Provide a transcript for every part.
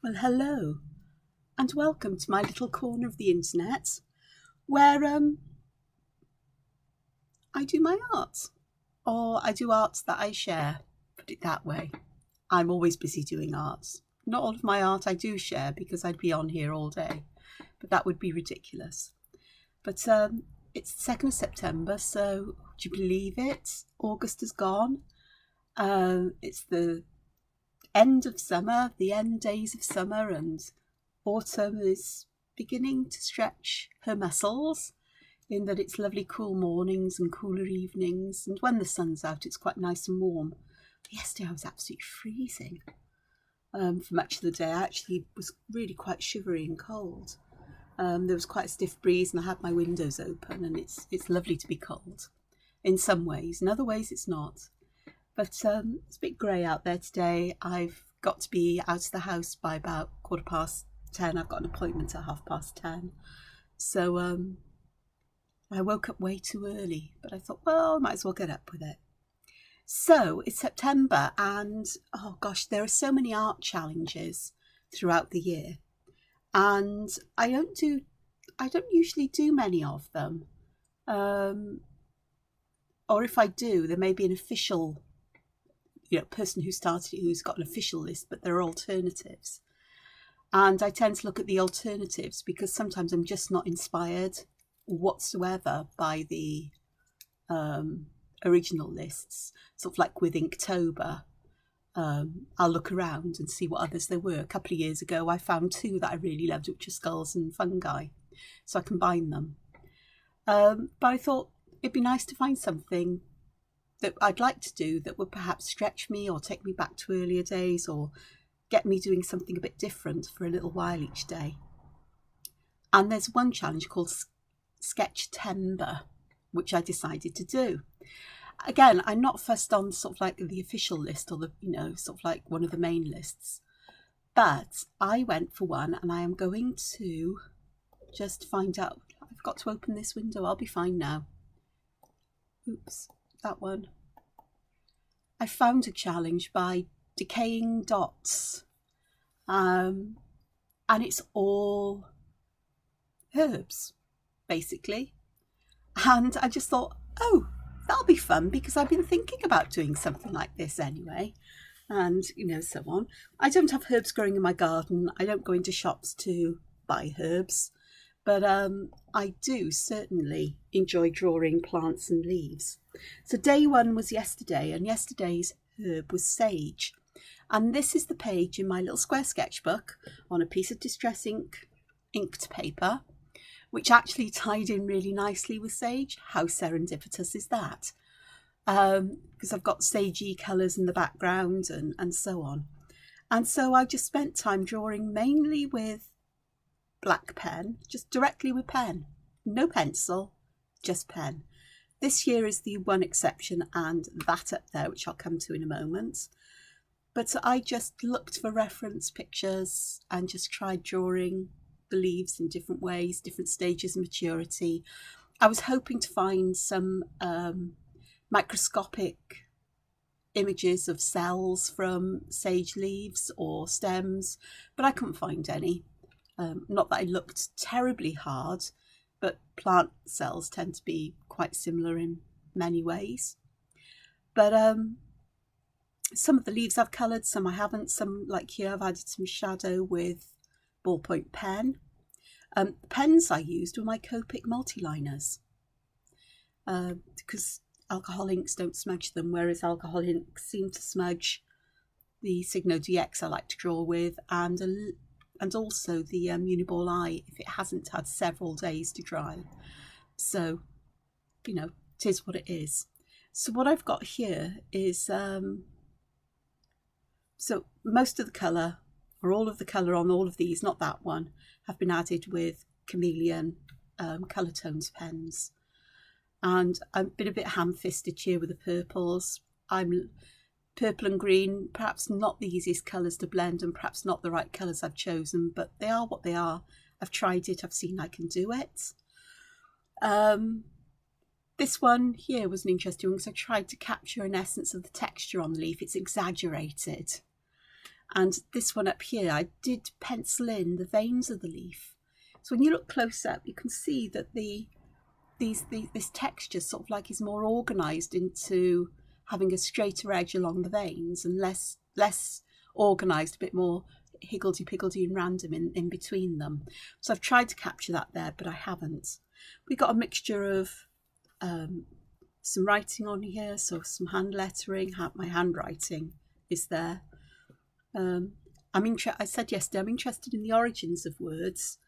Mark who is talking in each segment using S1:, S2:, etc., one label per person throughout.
S1: Well, hello, and welcome to my little corner of the internet where I do my art, or I do art that I share, put it that way. I'm always busy doing art. Not all of my art I do share because I'd be on here all day, but that would be ridiculous. But it's the 2nd of September, so would you believe it? August is gone. It's the end of summer, the end days of summer, and autumn is beginning to stretch her muscles in that it's lovely cool mornings and cooler evenings, and when the sun's out it's quite nice and warm. Yesterday I was absolutely freezing for much of the day. I actually was really quite shivery and cold. There was quite a stiff breeze and I had my windows open, and it's lovely to be cold in some ways. In other ways it's not. But it's a bit grey out there today. I've got to be out of the house by about 10:15. I've got an appointment at 10:30. So I woke up way too early, but I thought, well, I might as well get up with it. So it's September, and oh gosh, there are so many art challenges throughout the year, and I don't usually do many of them. Or if I do, there may be an official person who started it who's got an official list, but there are alternatives. And I tend to look at the alternatives because sometimes I'm just not inspired whatsoever by the original lists. Sort of like with Inktober, I'll look around and see what others there were. A couple of years ago, I found 2 that I really loved, which are skulls and fungi. So I combined them. But I thought it'd be nice to find something that I'd like to do that would perhaps stretch me or take me back to earlier days or get me doing something a bit different for a little while each day. And there's one challenge called Sketchtember, which I decided to do. Again, I'm not fussed on sort of like the official list or the, sort of like one of the main lists. But I went for one, and I am going to just find out. I've got to open this window. I'll be fine now. Oops. That one. I found a challenge by Decaying Dots, and it's all herbs basically, and I just thought, oh, that'll be fun because I've been thinking about doing something like this anyway, and so on. I don't have herbs growing in my garden. I don't go into shops to buy herbs, but I do certainly enjoy drawing plants and leaves. So day 1 was yesterday, and yesterday's herb was sage. And this is the page in my little square sketchbook on a piece of distress inked paper, which actually tied in really nicely with sage. How serendipitous is that? Because I've got sagey colours in the background and so on. And so I just spent time drawing mainly with black pen, just directly with pen. No pencil, just pen. This year is the one exception, and that up there, which I'll come to in a moment. But I just looked for reference pictures and just tried drawing the leaves in different ways, different stages of maturity. I was hoping to find some microscopic images of cells from sage leaves or stems, but I couldn't find any. Not that I looked terribly hard, but plant cells tend to be quite similar in many ways. But some of the leaves I've coloured, some I haven't. Some, like here, I've added some shadow with ballpoint pen. The pens I used were my Copic multiliners because alcohol inks don't smudge them, whereas alcohol inks seem to smudge the Signo DX I like to draw with, and also the Uniball Eye if it hasn't had several days to dry. So, it is what it is. So what I've got here is, so most of the colour, or all of the colour on all of these, not that one, have been added with chameleon colour tones pens. And I've been a bit ham-fisted here with the purples. Purple and green, perhaps not the easiest colours to blend, and perhaps not the right colours I've chosen, but they are what they are. I've tried it, I've seen I can do it. This one here was an interesting one because I tried to capture an essence of the texture on the leaf. It's exaggerated. And this one up here, I did pencil in the veins of the leaf. So when you look close up, you can see that this texture sort of like is more organised into having a straighter edge along the veins and less organised, a bit more higgledy-piggledy and random in between them. So I've tried to capture that there, but I haven't. We got a mixture of some writing on here, so some hand lettering. My handwriting is there. I said yesterday I'm interested in the origins of words.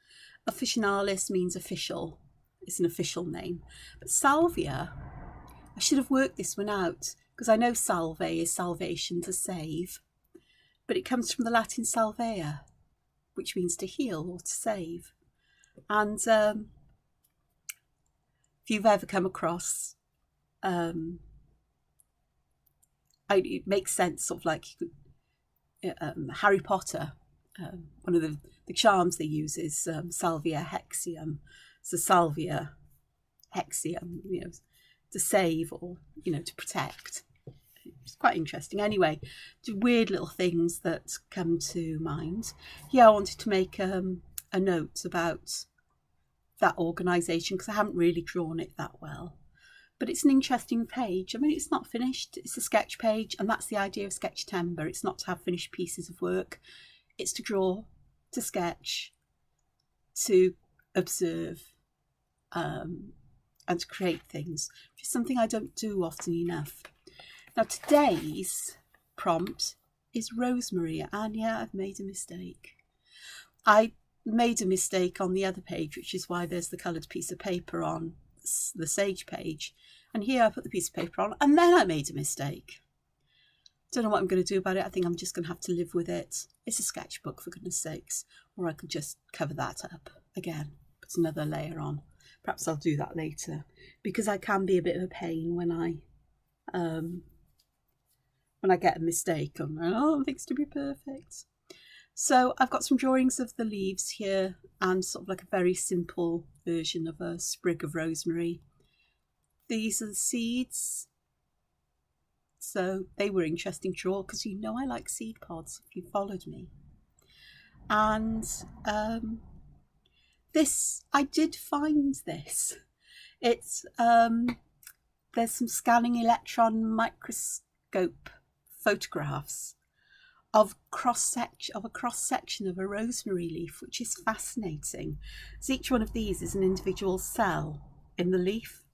S1: Officinalis means official. It's an official name. But salvia, I should have worked this one out, because I know salve is salvation, to save, but it comes from the Latin salvea, which means to heal or to save. And if you've ever come across, it makes sense, sort of like Harry Potter, one of the charms they use is salvia hexium. So salvia hexium, to save or, to protect. It's quite interesting. Anyway, weird little things that come to mind. Yeah, I wanted to make a note about that organisation because I haven't really drawn it that well. But it's an interesting page. I mean, it's not finished. It's a sketch page, and that's the idea of Sketchtember. It's not to have finished pieces of work. It's to draw, to sketch, to observe, and to create things, which is something I don't do often enough. Now, today's prompt is Rosemary, and yeah, I've made a mistake. I made a mistake on the other page, which is why there's the coloured piece of paper on the Sage page, and here I put the piece of paper on, and then I made a mistake. Don't know what I'm going to do about it. I think I'm just going to have to live with it. It's a sketchbook, for goodness sakes, or I could just cover that up again, put another layer on. Perhaps I'll do that later, because I can be a bit of a pain when I get a mistake and I want things to be perfect. So I've got some drawings of the leaves here and sort of like a very simple version of a sprig of rosemary. These are the seeds. So they were interesting to draw because I like seed pods if you followed me. And this, I did find this. It's there's some scanning electron microscope photographs of a cross section of a rosemary leaf, which is fascinating. So each one of these is an individual cell in the leaf,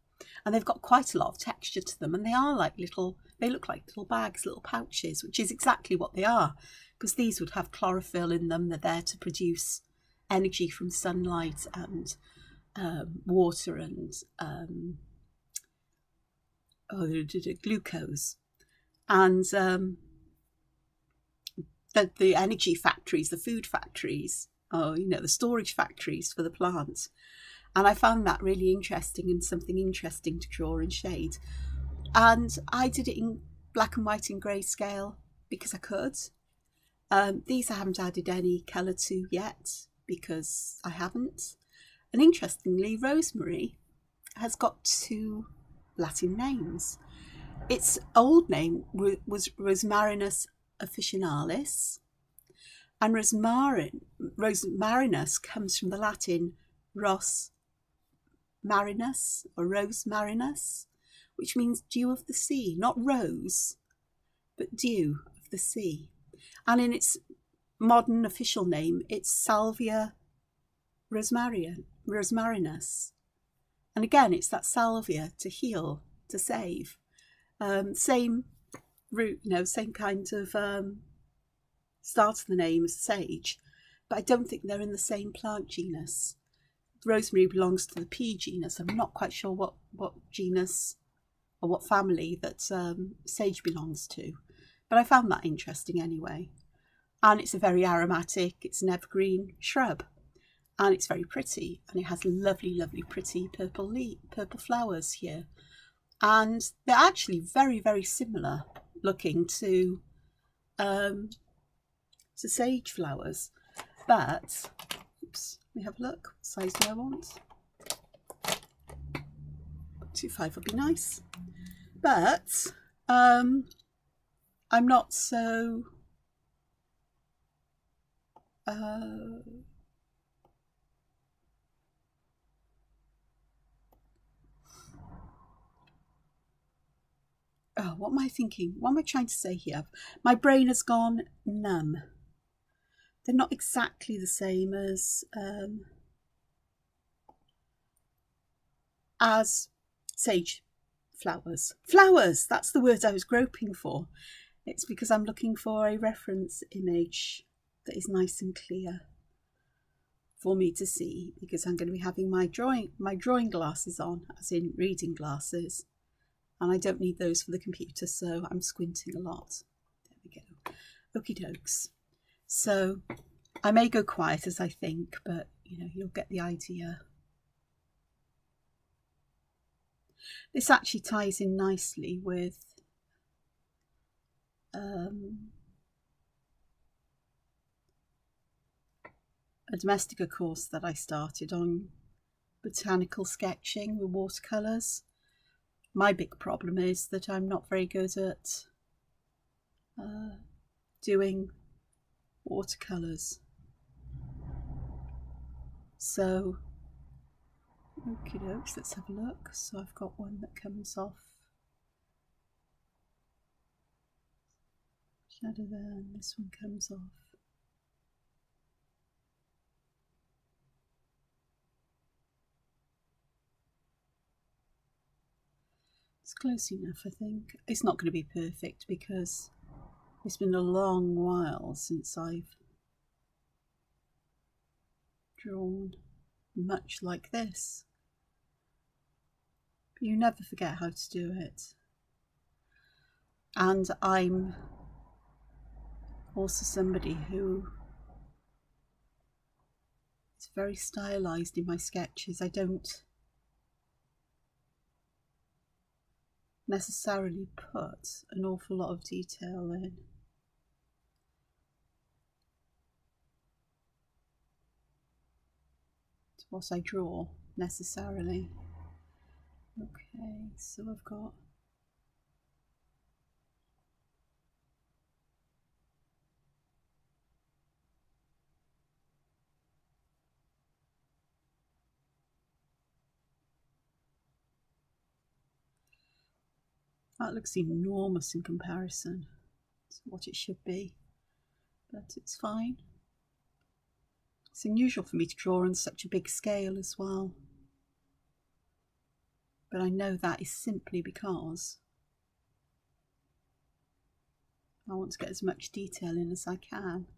S1: and they've got quite a lot of texture to them, and they look like little bags, little pouches, which is exactly what they are, because these would have chlorophyll in them. They're there to produce energy from sunlight and water and glucose. And the energy factories, the food factories, the storage factories for the plants. And I found that really interesting and something interesting to draw and shade. And I did it in black and white in grayscale because I could. These I haven't added any colour to yet because I haven't. And interestingly, rosemary has got two Latin names. Its old name was Rosmarinus officinalis, and rosmarinus comes from the Latin ros marinus or rose marinus, which means dew of the sea, not rose, but dew of the sea. And in its modern official name, it's Salvia rosmarinus. And again, it's that salvia, to heal, to save. Same root, same kind of start of the name as sage, but I don't think they're in the same plant genus. Rosemary belongs to the pea genus. I'm not quite sure what genus or what family that sage belongs to, but I found that interesting anyway. And it's a very aromatic, it's an evergreen shrub, and it's very pretty, and it has lovely, lovely, pretty purple flowers here. And they're actually very, very similar looking to sage flowers. But, oops, let me have a look. What size do I want? 2.5 would be nice. But I'm not so Oh, what am I thinking? What am I trying to say here? My brain has gone numb. They're not exactly the same as sage flowers. Flowers, that's the word I was groping for. It's because I'm looking for a reference image that is nice and clear for me to see, because I'm going to be having my drawing glasses on, as in reading glasses, and I don't need those for the computer, so I'm squinting a lot. There we go. Okie dokes. So I may go quiet as I think, but you know, you'll get the idea. This actually ties in nicely with a Domestica course that I started on botanical sketching with watercolours. My big problem is that I'm not very good at doing watercolours. So, okie dokes, let's have a look. So I've got one that comes off shadow there, and this one comes off. It's close enough, I think. It's not going to be perfect because it's been a long while since I've drawn much like this. But you never forget how to do it. And I'm also somebody who is very stylized in my sketches. I don't necessarily put an awful lot of detail in. To what I draw necessarily. Okay, so I've got that looks enormous in comparison to what it should be, but it's fine. It's unusual for me to draw on such a big scale as well, but I know that is simply because I want to get as much detail in as I can.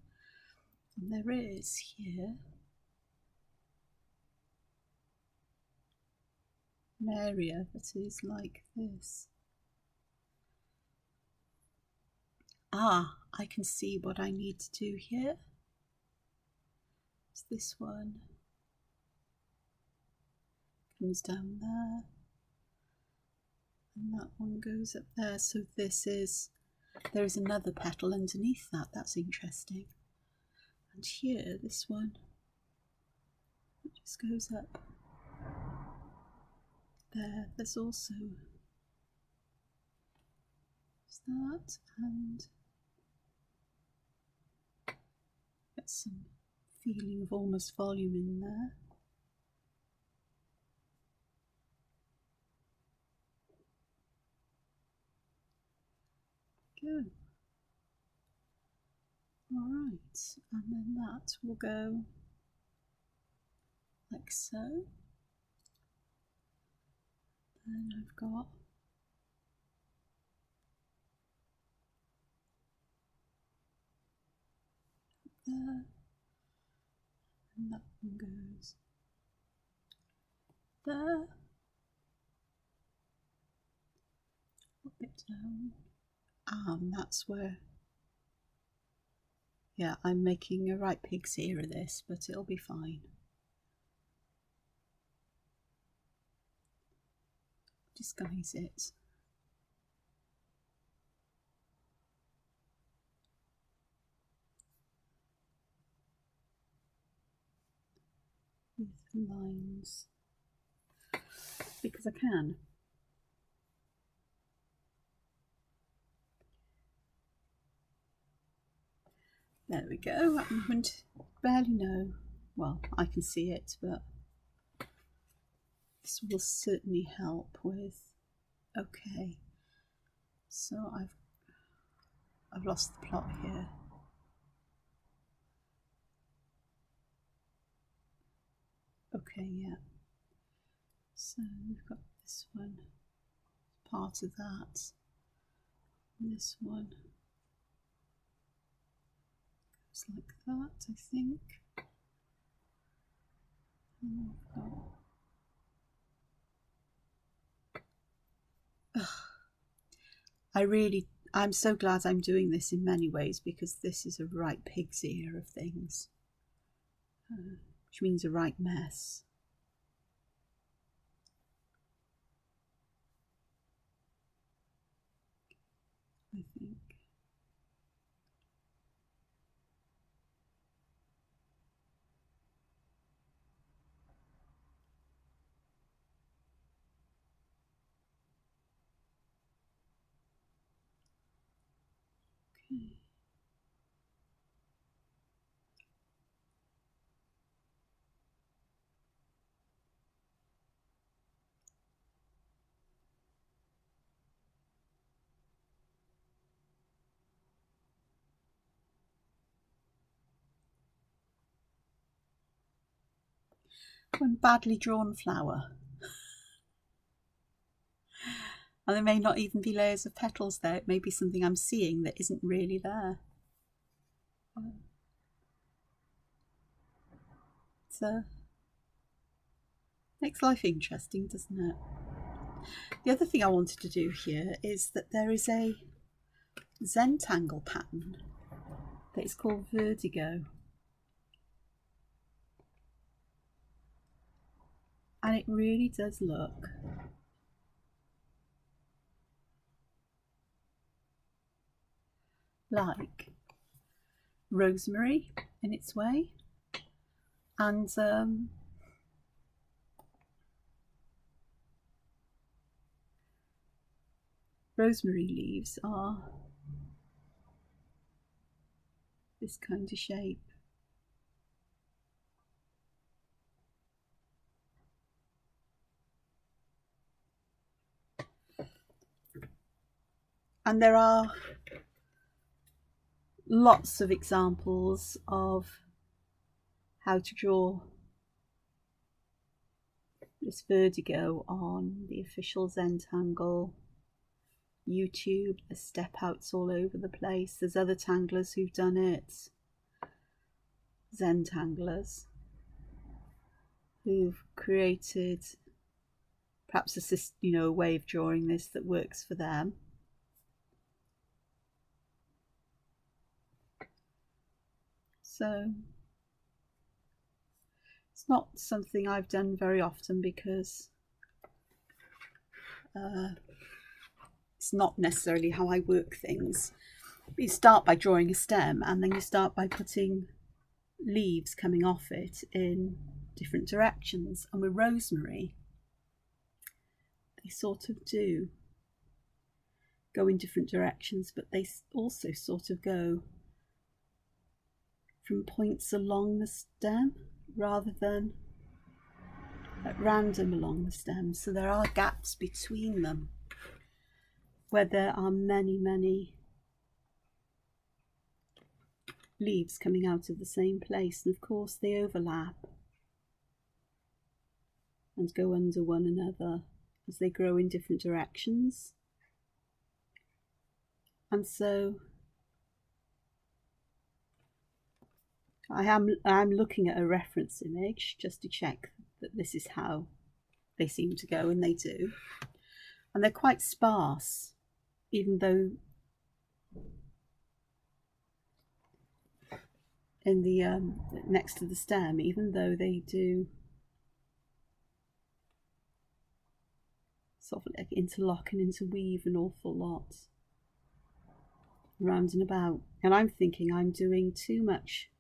S1: And there is here an area that is like this. Ah, I can see what I need to do here. It's this one. Comes down there. And that one goes up there. So this is, there is another petal underneath that. That's interesting. And here, this one, it just goes up there. There's also that, and get some feeling of almost volume in there. Go. Alright, and then that will go like so. Then I've got there, and that one goes there, a bit down, and that's where, yeah, I'm making a right pig's ear of this, but it'll be fine. Disguise it. With lines, because I can. There we go. I wouldn't barely know. Well, I can see it, but this will certainly help with. Okay, so I've lost the plot here. Okay, yeah. So we've got this one, part of that. And this one goes like that, I think. And we've got... I'm so glad I'm doing this in many ways, because this is a right pig's ear of things, which means a right mess. I think. Okay. One badly drawn flower. And there may not even be layers of petals there. It may be something I'm seeing that isn't really there. It makes life interesting, doesn't it? The other thing I wanted to do here is that there is a Zentangle pattern that is called Vertigo. And it really does look like Rosemary in its way, and rosemary leaves are this kind of shape. And there are lots of examples of how to draw this Vertigo on the official Zentangle YouTube. There's step outs all over the place. There's other tanglers who've done it, Zentanglers, who've created perhaps a way of drawing this that works for them. So it's not something I've done very often, because it's not necessarily how I work things. You start by drawing a stem, and then you start by putting leaves coming off it in different directions. And with rosemary, they sort of do go in different directions, but they also sort of go from points along the stem rather than at random along the stem. So there are gaps between them where there are many leaves coming out of the same place, and of course they overlap and go under one another as they grow in different directions. And so I'm looking at a reference image just to check that this is how they seem to go, and they do. And they're quite sparse, even though in the next to the stem, even though they do sort of like interlock and interweave an awful lot round and about. And I'm thinking I'm doing too much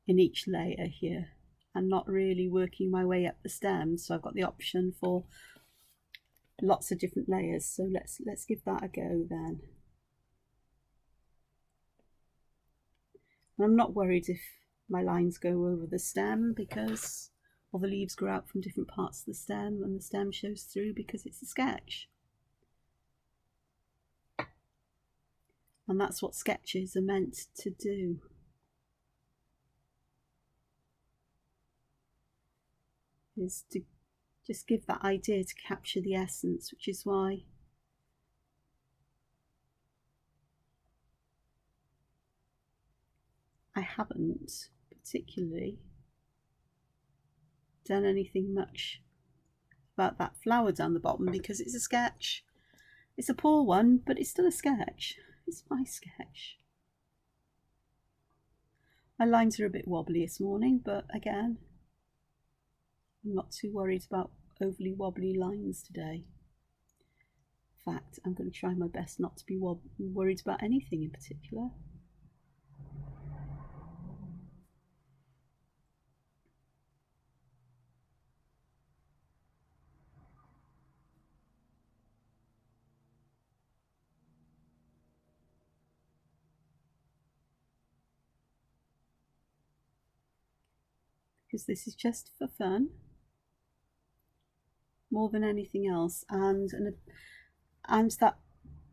S1: in each layer here and not really working my way up the stem. So I've got the option for lots of different layers. So let's give that a go then. And I'm not worried if my lines go over the stem, because all the leaves grow out from different parts of the stem and the stem shows through because it's a sketch. And that's what sketches are meant to do. Is to just give that idea, to capture the essence, which is why I haven't particularly done anything much about that flower down the bottom, because it's a sketch. It's a poor one, but it's still a sketch. It's my sketch. My lines are a bit wobbly this morning, but again, I'm not too worried about overly wobbly lines today. In fact, I'm going to try my best not to be worried about anything in particular. Because this is just for fun, more than anything else, and that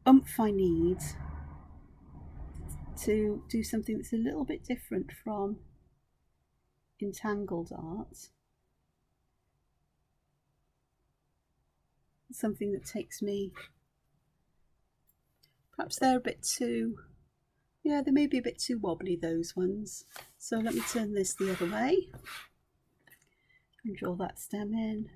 S1: oomph I need to do something that's a little bit different from entangled art. Something that takes me, perhaps they're a bit too, yeah, they may be a bit too wobbly, those ones. So let me turn this the other way and draw that stem in,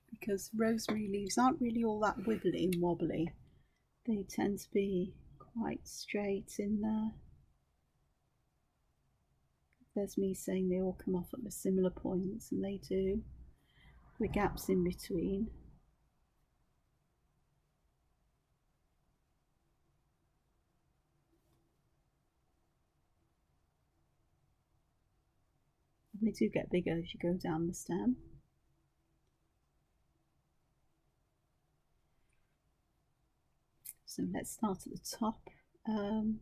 S1: because rosemary leaves aren't really all that wibbly and wobbly. They tend to be quite straight in there. There's me saying they all come off at similar points, and they do, with gaps in between. And they do get bigger as you go down the stem. So let's start at the top. And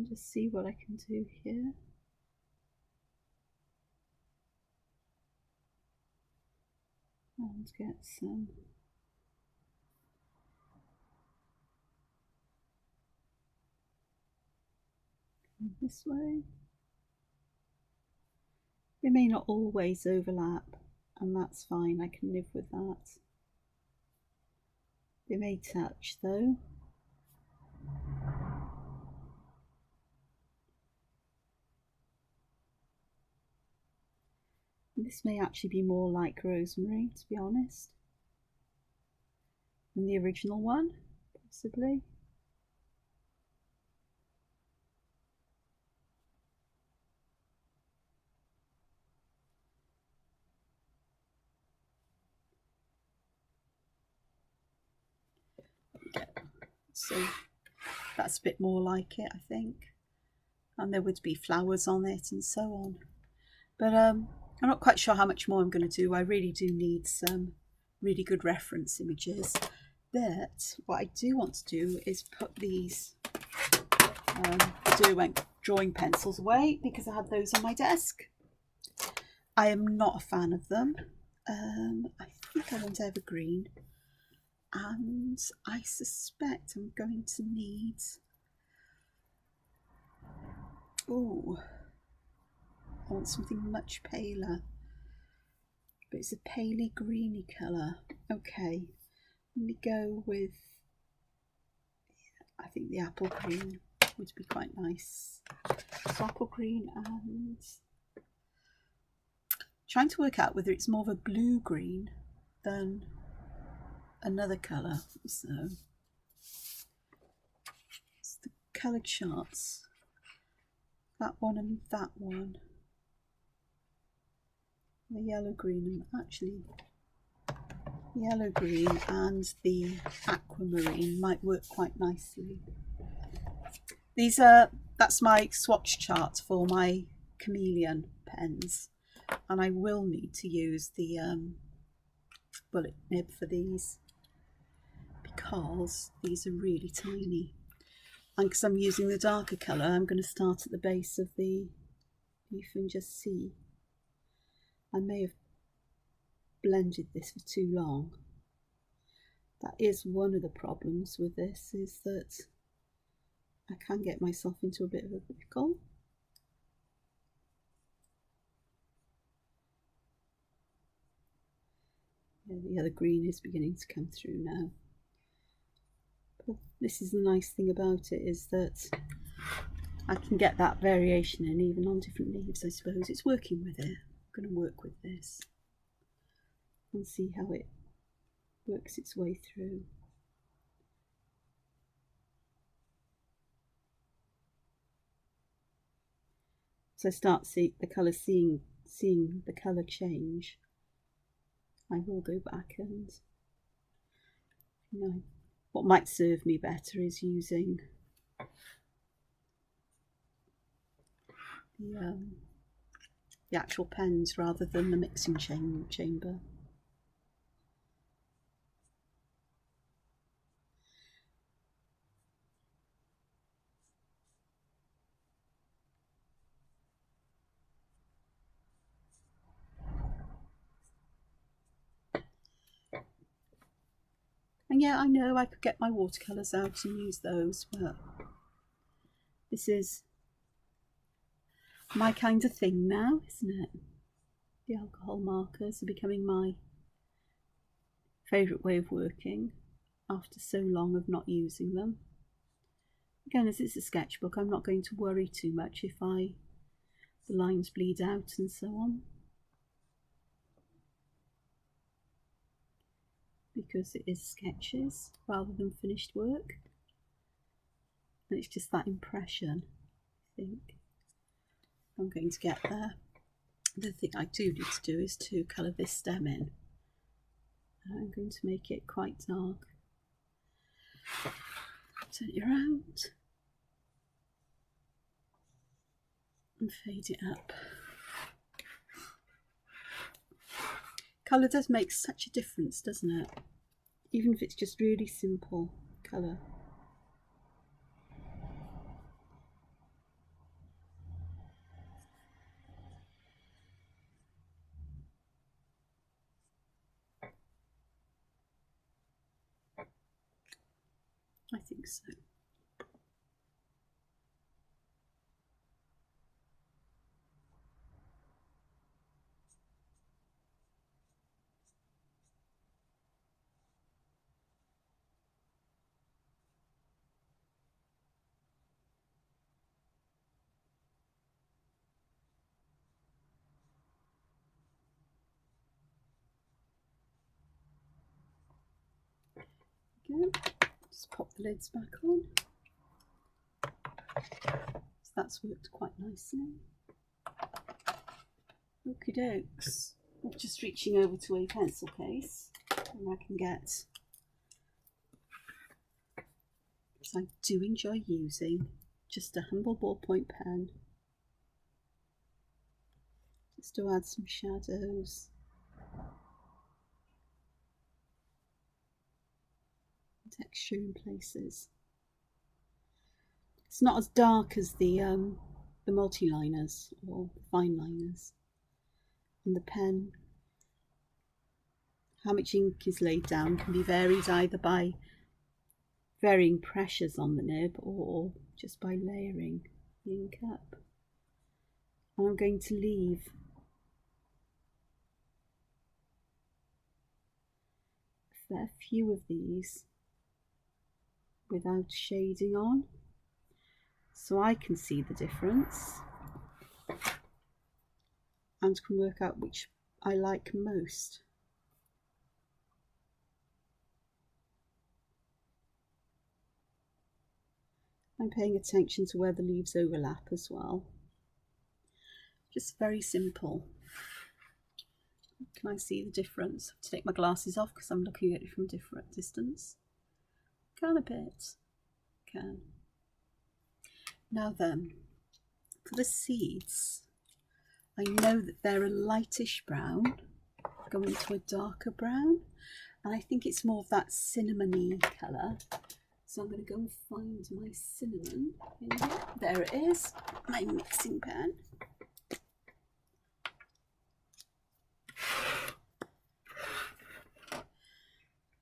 S1: just see what I can do here. And get some this way. They may not always overlap, and that's fine, I can live with that. They may touch though. This may actually be more like rosemary, to be honest, than the original one, possibly. So that's a bit more like it, I think. And there would be flowers on it and so on. But I'm not quite sure how much more I'm going to do. I really do need some really good reference images. But what I do want to do is put these drawing pencils away, because I had those on my desk. I am not a fan of them. I think I want evergreen. And I suspect I'm going to need, oh, I want something much paler, but it's a paley greeny colour. Okay, let me go with, I think the apple green would be quite nice. So apple green, and trying to work out whether it's more of a blue green than another colour. So it's the colour charts, that one and that one, the yellow green, and actually yellow green and the aquamarine might work quite nicely. These are, that's my swatch chart for my chameleon pens, and I will need to use the bullet nib for these. because these are really tiny. And because I'm using the darker colour, I'm going to start at the base of the, you can just see, I may have blended this for too long. That is one of the problems with this, is that I can get myself into a bit of a pickle. Yeah, the other green is beginning to come through now. But this is the nice thing about it, is that I can get that variation in even on different leaves. I suppose it's working with it. I'm going to work with this and see how it works its way through. So I start seeing the colour, seeing the colour change, I will go back and, you know, what might serve me better is using the actual pens rather than the mixing chamber. And yeah, I know I could get my watercolours out and use those, but this is my kind of thing now, isn't it? The alcohol markers are becoming my favourite way of working after so long of not using them. Again, as it's a sketchbook, I'm not going to worry too much if the lines bleed out and so on, because it is sketches rather than finished work, and it's just that impression. I think I'm going to get there. The thing I do need to do is to colour this stem in. I'm going to make it quite dark. Turn it around and fade it up. Colour does make such a difference, doesn't it? Even if it's just really simple colour. I think so. Again, just pop the lids back on. So that's worked quite nicely. Okie dokes. I'm just reaching over to a pencil case, and I can get, because I do enjoy using just a humble ballpoint pen, just to add some shadows, texture in places. It's not as dark as the multi-liners or fine liners. And the pen, how much ink is laid down can be varied either by varying pressures on the nib or just by layering the ink up. And I'm going to leave a fair few of these without shading on, so I can see the difference and can work out which I like most. I'm paying attention to where the leaves overlap as well. Just very simple. Can I see the difference? I have to take my glasses off because I'm looking at it from a different distance. Can a bit. Can. Now then, for the seeds, I know that they're a lightish brown, going to a darker brown, and I think it's more of that cinnamony colour. So I'm going to go and find my cinnamon in here. There it is, my mixing pan.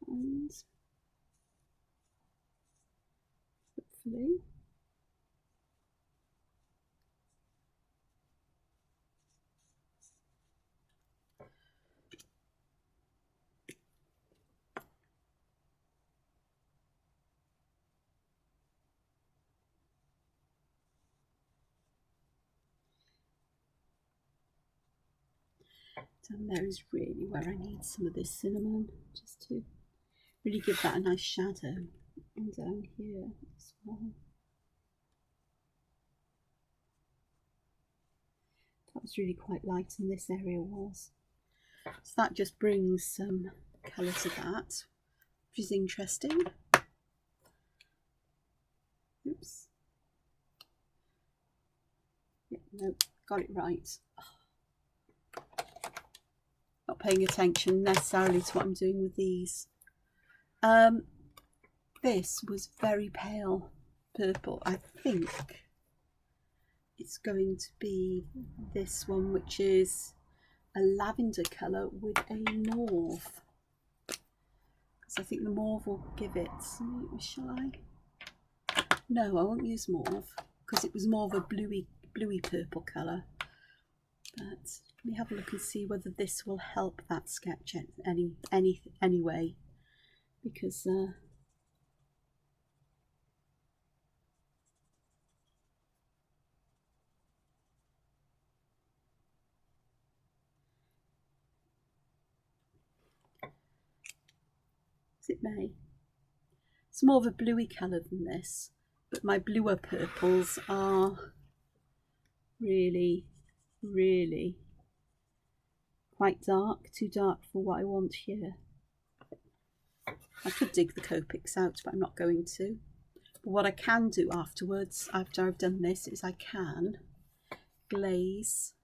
S1: And hopefully down there is really where I need some of this cinnamon, just to really give that a nice shadow. And down here as well. That was really quite light, and this area was. So that just brings some colour to that, which is interesting. Oops. Yeah, no, got it right. Not paying attention necessarily to what I'm doing with these. This was very pale purple. I think it's going to be this one, which is a lavender colour with a mauve. Because I think the mauve will give it. Shall I? No, I won't use mauve because it was more of a bluey purple colour. But let me have a look and see whether this will help that sketch anyway. Because it may. It's more of a bluey colour than this, but my bluer purples are really quite dark, too dark for what I want here. I could dig the Copics out, but I'm not going to. But what I can do afterwards, after I've done this, is I can glaze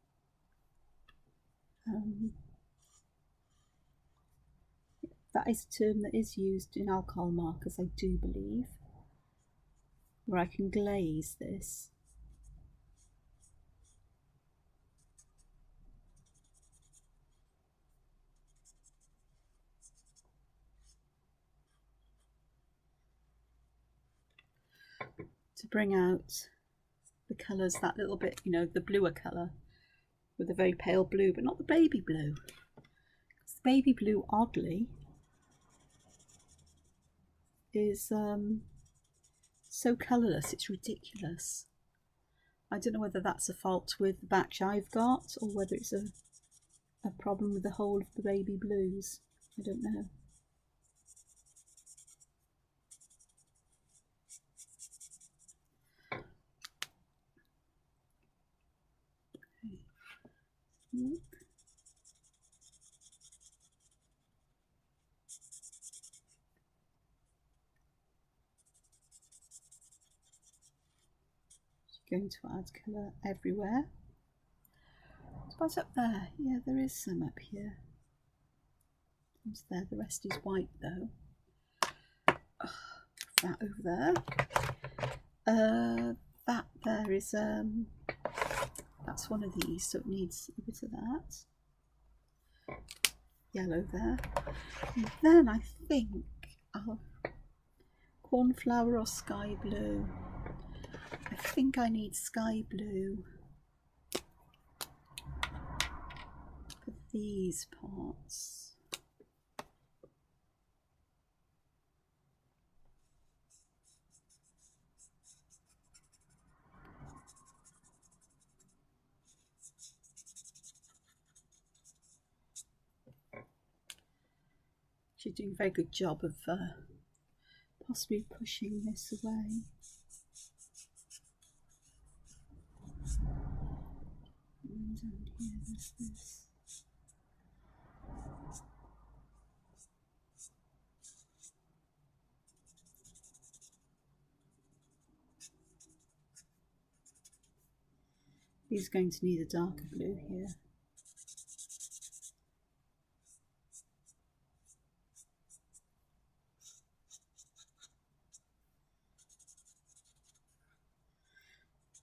S1: that is a term that is used in alcohol markers, I do believe, where I can glaze this. To bring out the colours that little bit, you know, the bluer colour with a very pale blue, but not the baby blue. The baby blue, oddly, is so colourless, it's ridiculous. I don't know whether that's a fault with the batch I've got or whether it's a problem with the whole of the baby blues. I don't know. Okay. Look. Going to add colour everywhere. What's up there? Yeah, there is some up here. It's there. The rest is white though. That over there. That there is that's one of these, so it needs a bit of that. Yellow there. And then I think cornflower or sky blue. I think I need sky blue for these parts. She's doing a very good job of possibly pushing this away. And down here there's this. He's going to need a darker blue here.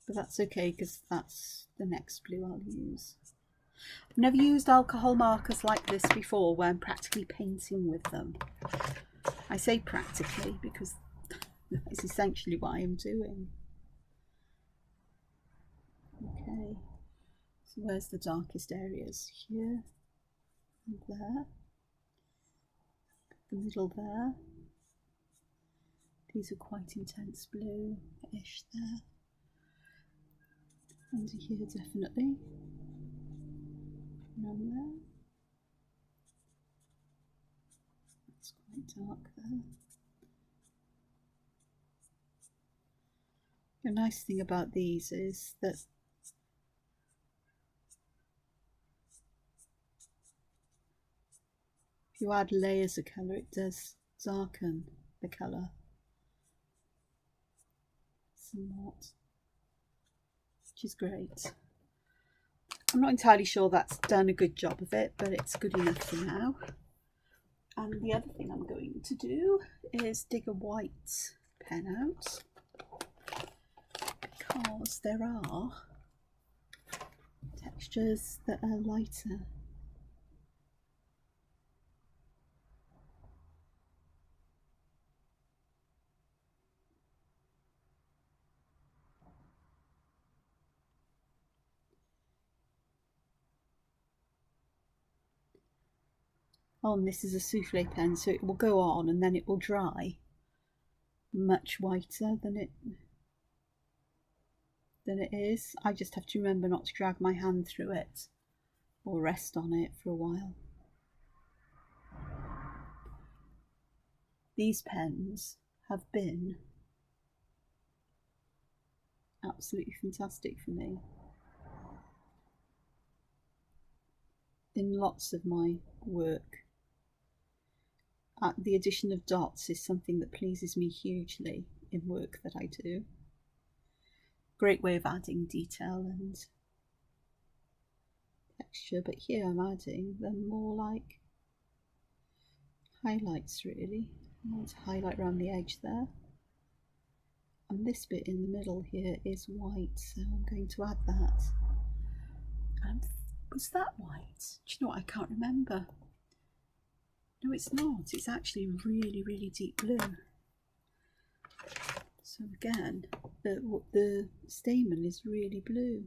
S1: but that's okay because that's the next blue I'll use. I've never used alcohol markers like this before where I'm practically painting with them. I say practically because it's essentially what I'm doing. Okay, so where's the darkest areas? Here and there, the middle there. These are quite intense blue-ish there. Under here definitely. Around there. It's quite dark there. The nice thing about these is that if you add layers of colour, it does darken the colour somewhat, which is great. I'm not entirely sure that's done a good job of it, but it's good enough for now. And the other thing I'm going to do is dig a white pen out, because there are textures that are lighter. Oh, and this is a souffle pen, so it will go on and then it will dry much whiter than it is. I just have to remember not to drag my hand through it or rest on it for a while. These pens have been absolutely fantastic for me in lots of my work. The addition of dots is something that pleases me hugely in work that I do. Great way of adding detail and texture, but here I'm adding them more like highlights really. I want to highlight around the edge there. And this bit in the middle here is white, so I'm going to add that. And was that white? Do you know what? I can't remember. No, it's not. It's actually really, really deep blue. So again, the stamen is really blue.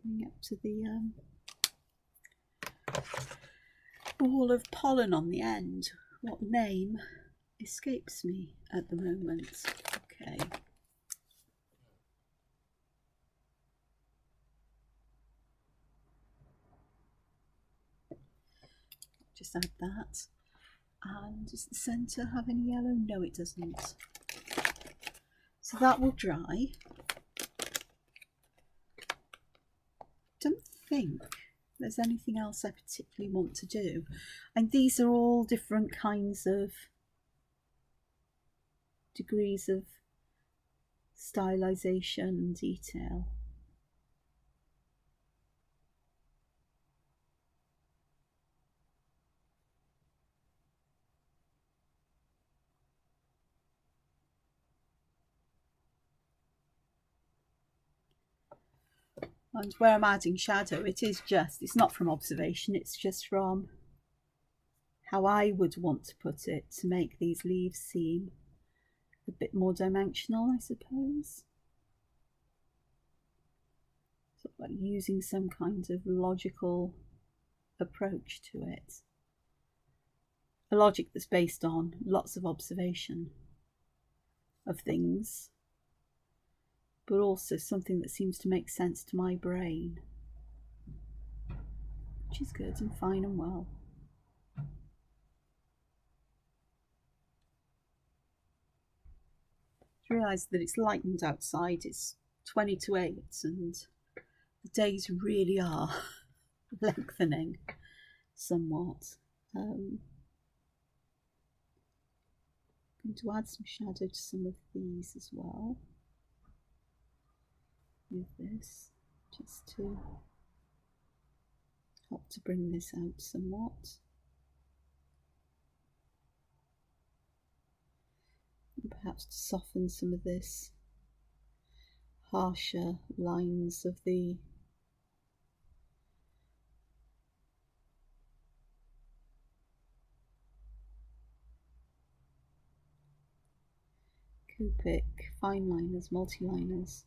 S1: Going up to the ball of pollen on the end. What name escapes me at the moment. Okay. Just add that. And does the centre have any yellow? No, it doesn't. So that will dry. Don't think there's anything else I particularly want to do. And these are all different kinds of degrees of stylization and detail. And where I'm adding shadow, it's not from observation, it's just from how I would want to put it to make these leaves seem a bit more dimensional, I suppose. Sort of like using some kind of logical approach to it. A logic that's based on lots of observation of things, but also something that seems to make sense to my brain, which is good and fine and well. I realised that it's lightened outside, it's 20 to 8 and the days really are lengthening somewhat. I'm going to add some shadow to some of these as well with this, just to help to bring this out somewhat. And perhaps to soften some of this harsher lines of the Copic fine liners, multi-liners.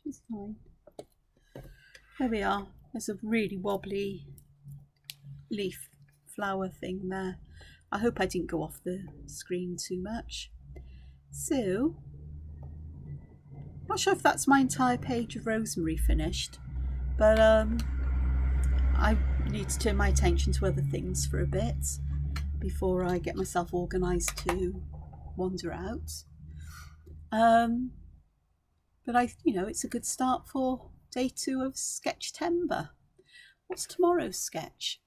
S1: Which is fine. There we are. There's a really wobbly leaf flower thing there. I hope I didn't go off the screen too much. So, not sure if that's my entire page of Rosemary finished, but I need to turn my attention to other things for a bit before I get myself organised to wander out. But it's a good start for day 2 of Sketchtember. What's tomorrow's sketch?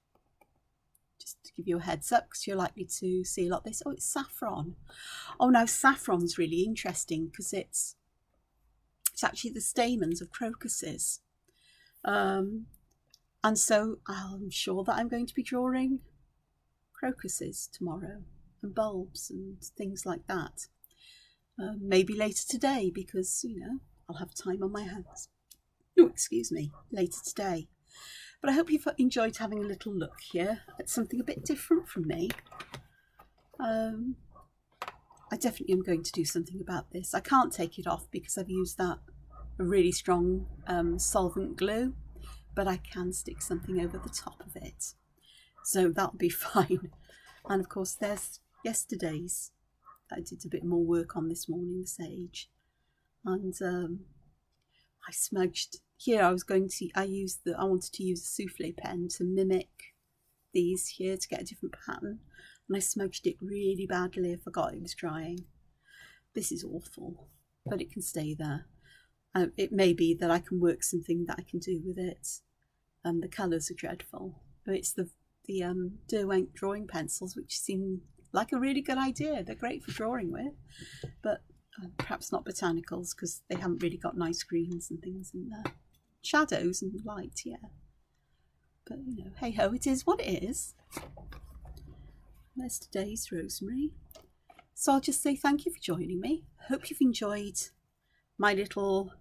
S1: Just to give you a heads up, because you're likely to see a lot of this. Oh, it's saffron. Oh, now saffron's really interesting because it's actually the stamens of crocuses. And so I'm sure that I'm going to be drawing crocuses tomorrow and bulbs and things like that. Maybe later today because, I'll have time on my hands. Oh, excuse me, later today. But I hope you've enjoyed having a little look here at something a bit different from me. I definitely am going to do something about this. I can't take it off because I've used that really strong solvent glue, but I can stick something over the top of it. So that'll be fine. And of course there's yesterday's that I did a bit more work on this morning, sage. And I smudged here. I wanted to use a souffle pen to mimic these here to get a different pattern, and I smudged it really badly. I forgot it was drying. This is awful, but it can stay there. It may be that I can work something that I can do with it. The colours are dreadful. It's the Derwent drawing pencils, which seem like a really good idea. They're great for drawing with, but perhaps not botanicals because they haven't really got nice greens and things in there. Shadows and light, yeah. But hey ho, it is what it is. There's today's Rosemary. So I'll just say thank you for joining me. Hope you've enjoyed my little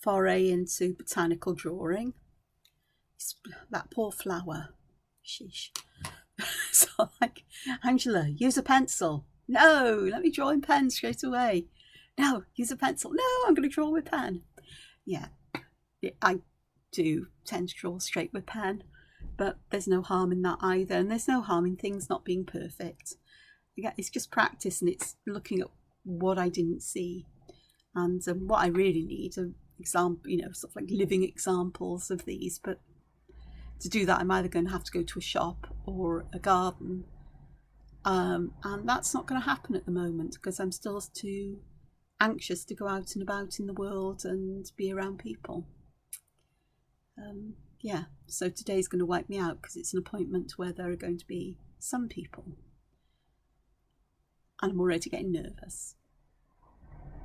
S1: foray into botanical drawing. That poor flower. Sheesh. So like, Angela, use a pencil. No, let me draw in pen straight away. No, use a pencil. No, I'm going to draw with pen. Yeah, I do tend to draw straight with pen, but there's no harm in that either. And there's no harm in things not being perfect. Yeah, it's just practice, and it's looking at what I didn't see. And what I really need are sort of like living examples of these. But to do that, I'm either going to have to go to a shop or a garden. And that's not going to happen at the moment because I'm still too anxious to go out and about in the world and be around people. Yeah, so today's going to wipe me out because it's an appointment where there are going to be some people. And I'm already getting nervous,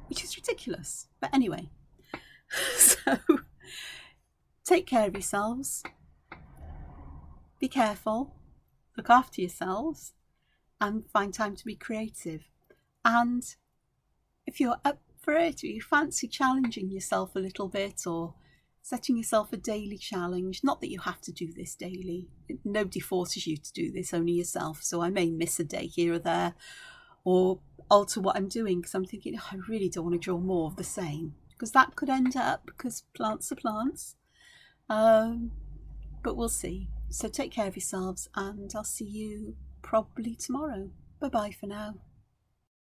S1: which is ridiculous. But anyway, so take care of yourselves. Be careful. Look after yourselves. And find time to be creative. And if you're up for it, or you fancy challenging yourself a little bit, or setting yourself a daily challenge, not that you have to do this daily. Nobody forces you to do this, only yourself. So I may miss a day here or there, or alter what I'm doing because I'm thinking, I really don't want to draw more of the same, because that could end up, because plants are plants. But we'll see. So take care of yourselves, and I'll see you probably tomorrow. Bye bye for now.